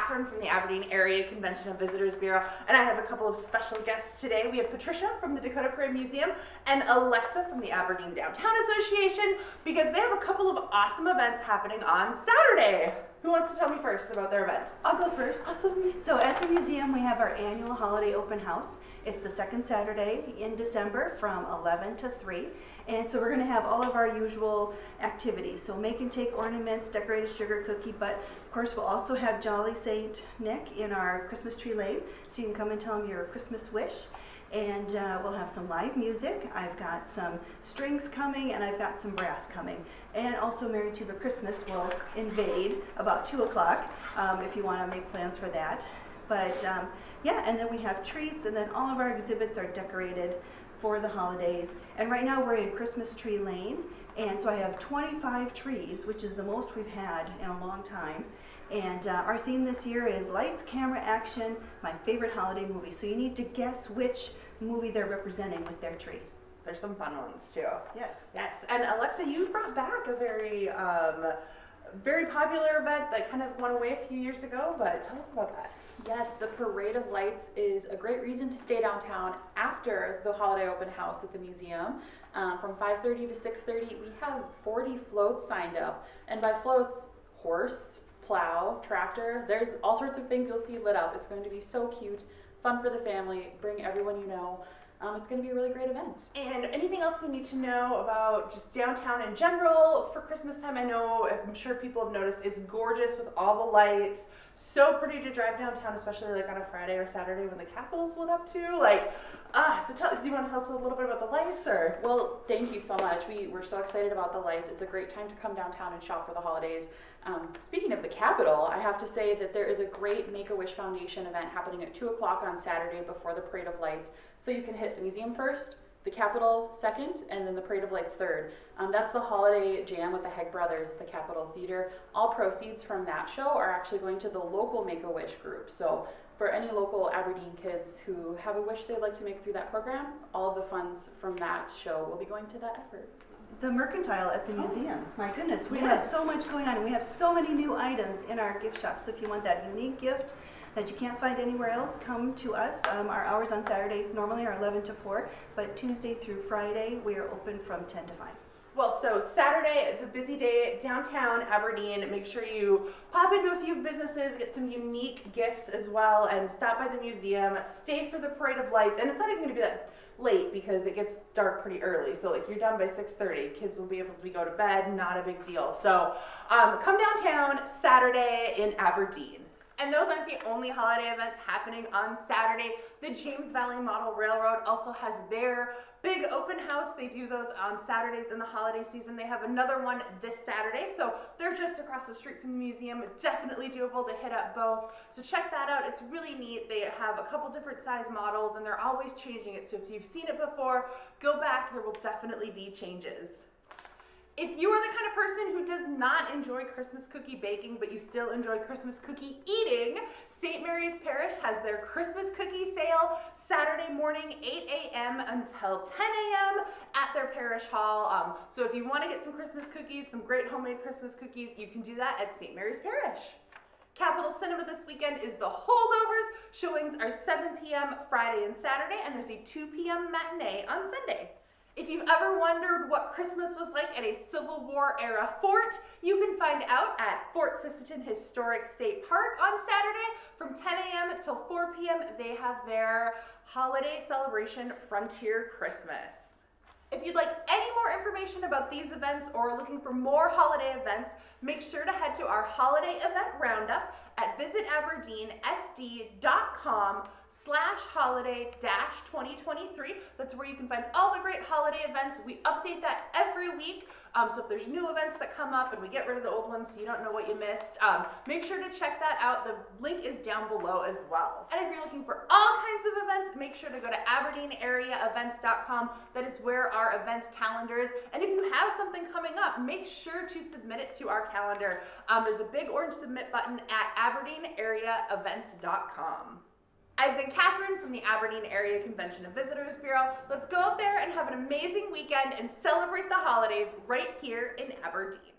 Catherine from the Aberdeen Area Convention and Visitors Bureau, and I have a couple of special guests today. We have Patricia from the Dakota Parade Museum and Alexa from the Aberdeen Downtown Association, because they have a couple of awesome events happening on Saturday. Who wants to tell me first about their event? I'll go first. Awesome. So at the museum we have our annual holiday open house. It's the second Saturday in December from 11 to 3. And so we're going to have all of our usual activities. So make and take ornaments, decorate a sugar cookie, but of course we'll also have Jolly Saint Nick in our Christmas tree lane. So you can come and tell him your Christmas wish. And we'll have some live music. I've got some strings coming and I've got some brass coming. And also Merry Tuba Christmas will invade about 2 o'clock if you want to make plans for that. But yeah, and then we have treats, and then all of our exhibits are decorated for the holidays. And right now we're in Christmas tree lane, and so I have 25 trees, which is the most we've had in a long time. And our theme this year is Lights, Camera, Action, my favorite holiday movie. So you need to guess which movie they're representing with their tree. There's some fun ones too. Yes. Yes. And Alexa, you brought back a very popular event that kind of went away a few years ago, but tell us about that. Yes, the Parade of Lights is a great reason to stay downtown after the holiday open house at the museum. From 5:30 to 6:30, we have 40 floats signed up. And by floats, horse, plow, tractor, there's all sorts of things you'll see lit up. It's going to be so cute, fun for the family, bring everyone you know. It's going to be a really great event. And anything else we need to know about just downtown in general for Christmas time? I'm sure people have noticed it's gorgeous with all the lights. So pretty to drive downtown, especially like on a Friday or Saturday when the Capitol's lit up too. Do you want to tell us a little bit about the lights, or? Well, thank you so much. We're so excited about the lights. It's a great time to come downtown and shop for the holidays. Speaking of the Capitol, I have to say that there is a great Make-A-Wish Foundation event happening at 2 o'clock on Saturday before the Parade of Lights. So you can hit the museum first, the Capitol second, and then the Parade of Lights third. That's the holiday jam with the Hegg brothers at the Capitol Theater. All proceeds from that show are actually going to the local Make-A-Wish group. So for any local Aberdeen kids who have a wish they'd like to make through that program, all of the funds from that show will be going to that effort. The mercantile at the museum. My goodness, we have so much going on, and we have so many new items in our gift shop. So if you want that unique gift that you can't find anywhere else, come to us. Our hours on Saturday normally are 11 to 4, but Tuesday through Friday we are open from 10 to 5. Well, so Saturday, it's a busy day downtown Aberdeen. Make sure you pop into a few businesses, get some unique gifts as well, and stop by the museum, stay for the Parade of Lights. And it's not even going to be that late because it gets dark pretty early. So like you're done by 6:30. Kids will be able to go to bed, not a big deal. So come downtown Saturday in Aberdeen. And those aren't the only holiday events happening on Saturday. The James Valley Model Railroad also has their big open house. They do those on Saturdays in the holiday season. They have another one this Saturday, so they're just across the street from the museum. Definitely doable to hit up both. So check that out. It's really neat. They have a couple different size models and they're always changing it. So if you've seen it before, go back. There will definitely be changes. If you are the kind of person who does not enjoy Christmas cookie baking, but you still enjoy Christmas cookie eating, St. Mary's Parish has their Christmas cookie sale Saturday morning, 8 a.m. until 10 a.m. at their parish hall. So if you want to get some Christmas cookies, some great homemade Christmas cookies, you can do that at St. Mary's Parish. Capitol Cinema this weekend is the Holdovers. Showings are 7 p.m. Friday and Saturday, and there's a 2 p.m. matinee on Sunday. If you've ever wondered what Christmas was like at a Civil War era fort, you can find out at Fort Sisseton Historic State Park on Saturday from 10 a.m. till 4 p.m. They have their holiday celebration, Frontier Christmas. If you'd like any more information about these events or are looking for more holiday events, make sure to head to our holiday event roundup at visitaberdeensd.com/holiday-2023. That's where you can find all the great holiday events. We update that every week. So if there's new events that come up and we get rid of the old ones so you don't know what you missed, make sure to check that out. The link is down below as well. And if you're looking for all kinds of events, make sure to go to AberdeenAreaEvents.com. That is where our events calendar is. And if you have something coming up, make sure to submit it to our calendar. There's a big orange submit button at AberdeenAreaEvents.com. I've been Catherine from the Aberdeen Area Convention and Visitors Bureau. Let's go out there and have an amazing weekend and celebrate the holidays right here in Aberdeen.